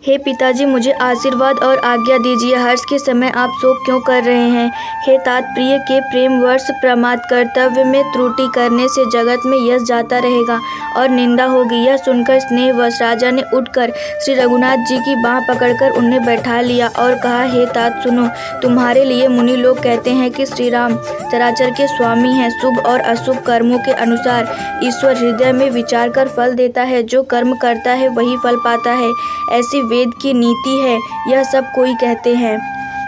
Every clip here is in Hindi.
हे पिताजी, मुझे आशीर्वाद और आज्ञा दीजिए। हर्ष के समय आप शोक क्यों कर रहे हैं? हे तात, प्रिय के प्रेमवश प्रमाद कर्तव्य में त्रुटि करने से जगत में यश जाता रहेगा और निंदा होगी। यह सुनकर स्नेहवश राजा ने उठकर श्री रघुनाथ जी की बाँह पकड़कर उन्हें बैठा लिया और कहा, हे तात सुनो, तुम्हारे लिए मुनि लोग कहते हैं कि श्री राम चराचर के स्वामी हैं। शुभ और अशुभ कर्मों के अनुसार ईश्वर हृदय में विचार कर फल देता है। जो कर्म करता है वही फल पाता है, ऐसी वेद की नीति है। यह सब कोई कहते हैं,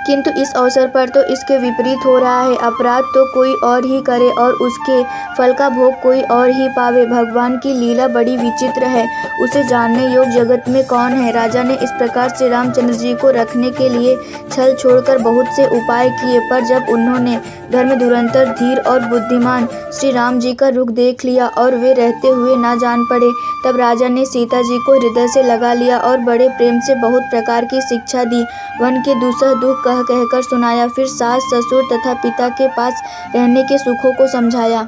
किंतु इस अवसर पर तो इसके विपरीत हो रहा है। अपराध तो कोई और ही करे और उसके फल का भोग कोई और ही पावे। भगवान की लीला बड़ी विचित्र है, उसे जानने योग्य जगत में कौन है। राजा ने इस प्रकार श्री रामचंद्र जी को रखने के लिए छल छोड़कर बहुत से उपाय किए, पर जब उन्होंने धर्म धुरंधर धीर और बुद्धिमान श्री राम जी का रुख देख लिया और वे रहते हुए ना जान पड़े, तब राजा ने सीता जी को हृदय से लगा लिया और बड़े प्रेम से बहुत प्रकार की शिक्षा दी। वन के दुसह दुख कह कहकर सुनाया, फिर सास ससुर तथा पिता के पास रहने के सुखों को समझाया।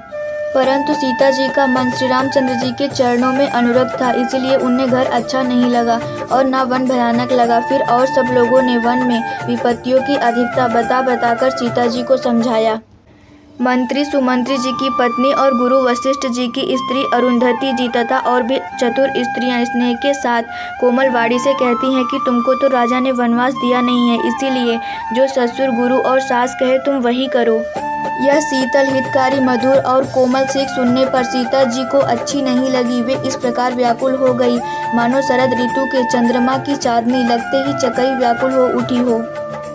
परंतु सीता जी का मन श्री रामचंद्र जी के चरणों में अनुरक्त था, इसलिए उन्हें घर अच्छा नहीं लगा और ना वन भयानक लगा। फिर और सब लोगों ने वन में विपत्तियों की अधिकता बता बताकर सीता जी को समझाया। मंत्री सुमंत्री जी की पत्नी और गुरु वशिष्ठ जी की स्त्री अरुंधति जी तथा और भी चतुर स्त्रियां स्नेह के साथ कोमल वाणी से कहती हैं कि तुमको तो राजा ने वनवास दिया नहीं है, इसीलिए जो ससुर गुरु और सास कहे तुम वही करो। यह शीतल हितकारी मधुर और कोमल सीख सुनने पर सीता जी को अच्छी नहीं लगी। वे इस प्रकार व्याकुल हो गई मानो शरद ऋतु के चंद्रमा की चांदनी लगते ही चकई व्याकुल हो उठी हो।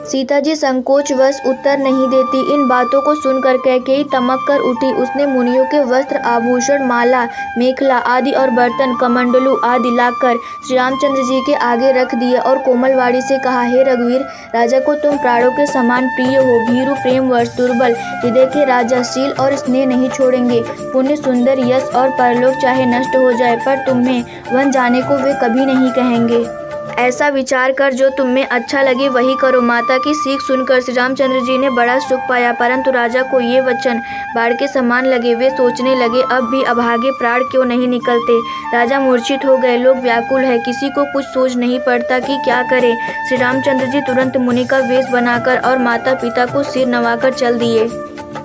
सीता जी संकोचवश उत्तर नहीं देती। इन बातों को सुनकर कैकेयी तमक कर उठी। उसने मुनियों के वस्त्र आभूषण माला मेखला आदि और बर्तन कमंडलू आदि लाकर श्री रामचंद्र जी के आगे रख दिए और कोमल वाणी से कहा, हे रघुवीर, राजा को तुम प्राणों के समान प्रिय हो। भीरु प्रेमवश दुर्बल हृदय के राजा शील और स्नेह नहीं छोड़ेंगे। पुण्य सुंदर यश और परलोक चाहे नष्ट हो जाए, पर तुम्हें वन जाने को वे कभी नहीं कहेंगे। ऐसा विचार कर जो तुम में अच्छा लगे वही करो। माता की सीख सुनकर श्री रामचंद्र जी ने बड़ा सुख पाया, परंतु राजा को ये वचन बाढ़ के समान लगे। वे सोचने लगे, अब भी अभागे प्राण क्यों नहीं निकलते। राजा मूर्छित हो गए, लोग व्याकुल है, किसी को कुछ सोच नहीं पड़ता कि क्या करे। श्री रामचंद्र जी तुरंत मुनि का वेश बनाकर और माता पिता को सिर नवाकर चल दिए।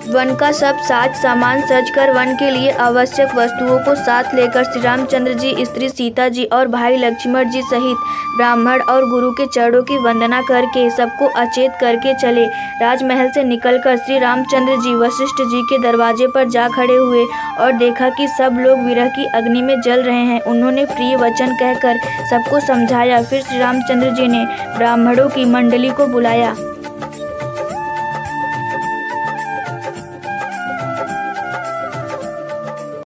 वन का सब साज सामान सजकर वन के लिए आवश्यक वस्तुओं को साथ लेकर श्री रामचंद्र जी स्त्री सीता जी और भाई लक्ष्मण जी सहित ब्राह्मण और गुरु के चरणों की वंदना करके सबको अचेत करके चले। राजमहल से निकलकर श्री रामचंद्र जी वशिष्ठ जी के दरवाजे पर जा खड़े हुए और देखा कि सब लोग विरह की अग्नि में जल रहे हैं। उन्होंने प्रिय वचन कहकर सबको समझाया। फिर श्री रामचंद्र जी ने ब्राह्मणों की मंडली को बुलाया।